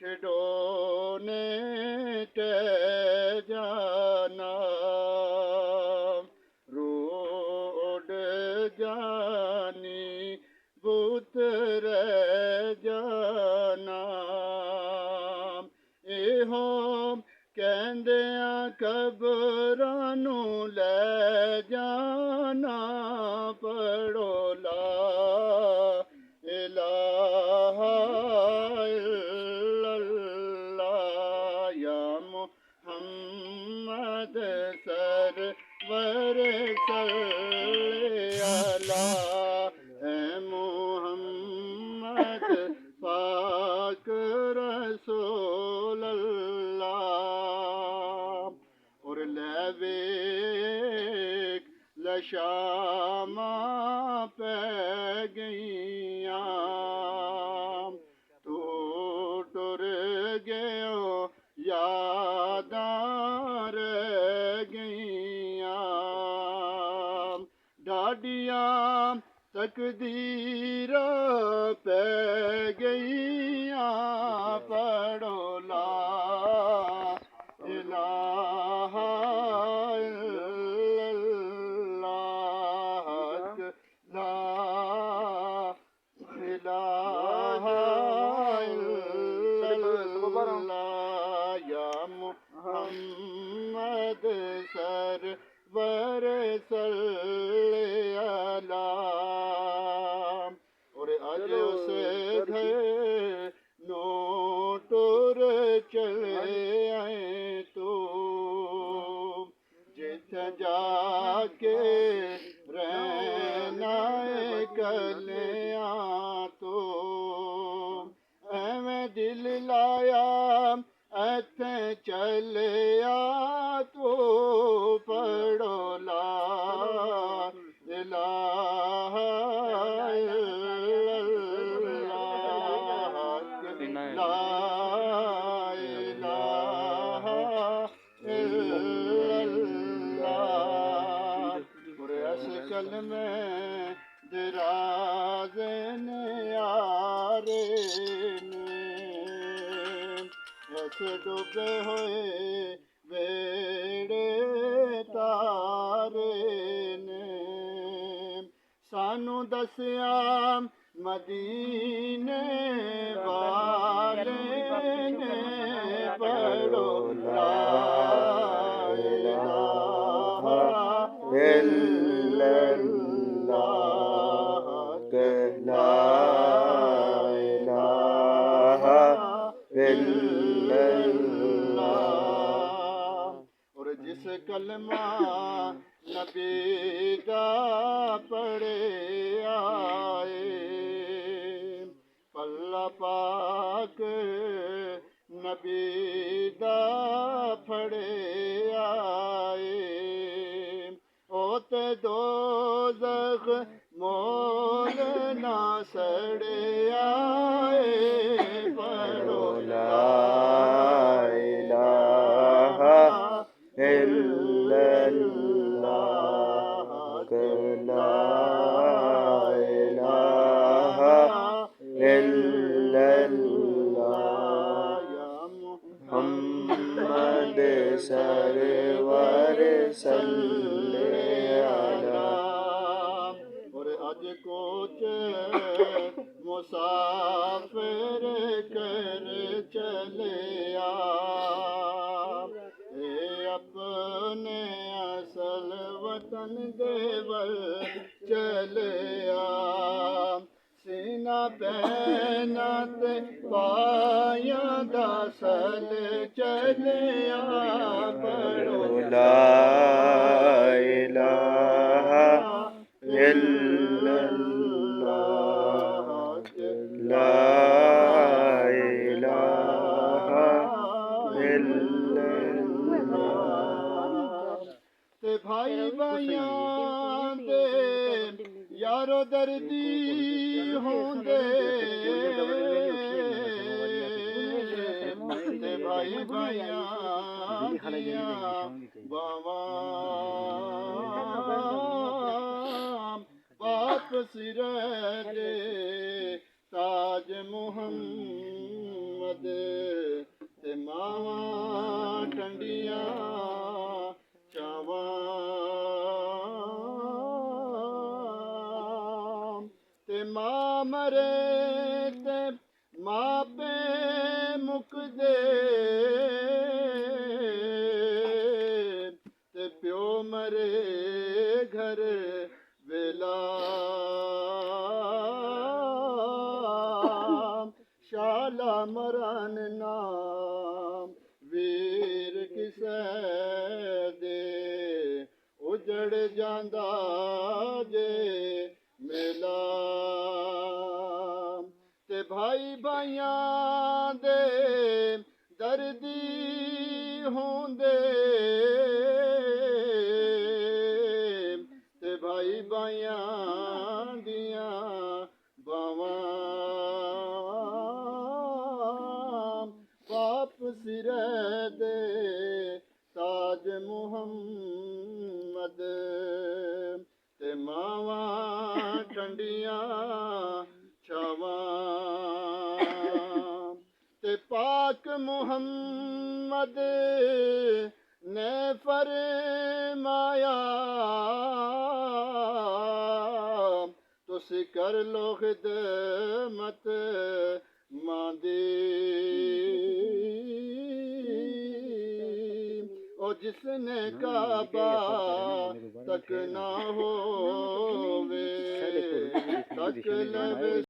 खिडौने टह जाना, रोड जानी बुत रह जाना। ਇਹੋ ਕਹਿੰਦਿਆਂ ਕਬਰਾਂ ਨੂੰ ਲੈ ਜਾਣਾ, ਪੜੋ ਲਾ ਇਲਾਹਾ ਇल्लल्लाह या मुहम्मद सरवर सल्ले अला मुहम्मद पाक रसूल अल्लाह। और लवेक लशामा पै गईयां, तू टुर गयो यादां रह गईयां। डाडियां तकदीरां पै गईयां, पढ़ो ला इलाहा इल्लल्लाह, ला इलाहा इल्लल्लाह या मुहम्मद सरवर सल्ले अला। और अज उस घर नो टुर चले आए तू, जिथे जाके रहना कलियां तू। एवें दिल लाया इत्थे चलिया तू, पढ़ो ला इलाहा इल्लल्लाह, ला इलाहा इल्लल्लाह। और इस कलमे दराज ने यारे ने, इस डूबे हुए वेड़े तारे ने, सानू दसिया मदीने वाले ने, पढ़ो ला इलाहा इल्लल्लाह, ला इलाहा इल्लल्लाह। और जिस कलमा नबी दा पढ़े आए, पल्ला पाक नबी दा फड़े आए, ओ ते दोज़ख मोल ना सड़े आए, पढ़ो ला इलाहा इल्लल्लाह, ला इलाहा इल्लल्लाह या मुहम्मद सरवर सल्ले अला। और अज कोच मुसाफिर कर चलिया, अपने असल वतन देवल चलिया। सीना पैना ते पाया दा सल चलिया, पढ़ो ला इलाहा इल्लल्लाह, ला इलाहा इल्लल्लाह। ते भाई भाइयां दे यारो दर्दी होंदे, ते भाई भाइयां दियां बावां वापस रह दे, ताज मुहम्मद ਦੇ ਤੇ ਮਾਵਾਂ ਟੰਡੀਆਂ ਚਾਵਾਂ ਤੇ ਮਾਂ ਮਰੇ ਤੇ ਮਾਪੇ ਮੁਕਦੇ ਤੇ ਪਿਓ ਮਰੇ ਘਰ ਵੇਲਾ ਸ਼ਾਲਾ ਮਰਨ ਨਾਮ ਵੀਰ ਕਿਸੇ ਦੇ ਉਜੜ ਜਾਂਦਾ ਜੇ ਮੇਲਾ ਤੇ ਭਾਈ ਭਾਈਆਂ ਦੇ ਦਰਦੀ ਹੁੰਦੇ ਤੇ ਭਾਈ ਭਾਈਆਂ ਦੀਆਂ ਬਾਵਾਂ ਪਾਪ ਸਿਰੇ ਦੇ ਤਾਜ ਮੁਹੰਮਦ ਤੇ ਮਾਵਾਂ ਟੰਡੀਆਂ ਛਾਵਾਂ ਤੇ ਪਾਕ ਮੁਹੰਮਦ ਨੇ ਫਰਮਾਇਆ ਤੁਸੀਂ ਕਰ ਲੋ ਖਿਦਮਤ ਮਾਂ ਦੀ ਉਹ ਜਿਸਨੇ ਕਾਬਾ ਤੱਕ ਨਾ ਹੋਵੇ ਤੱਕ ਲਵੇ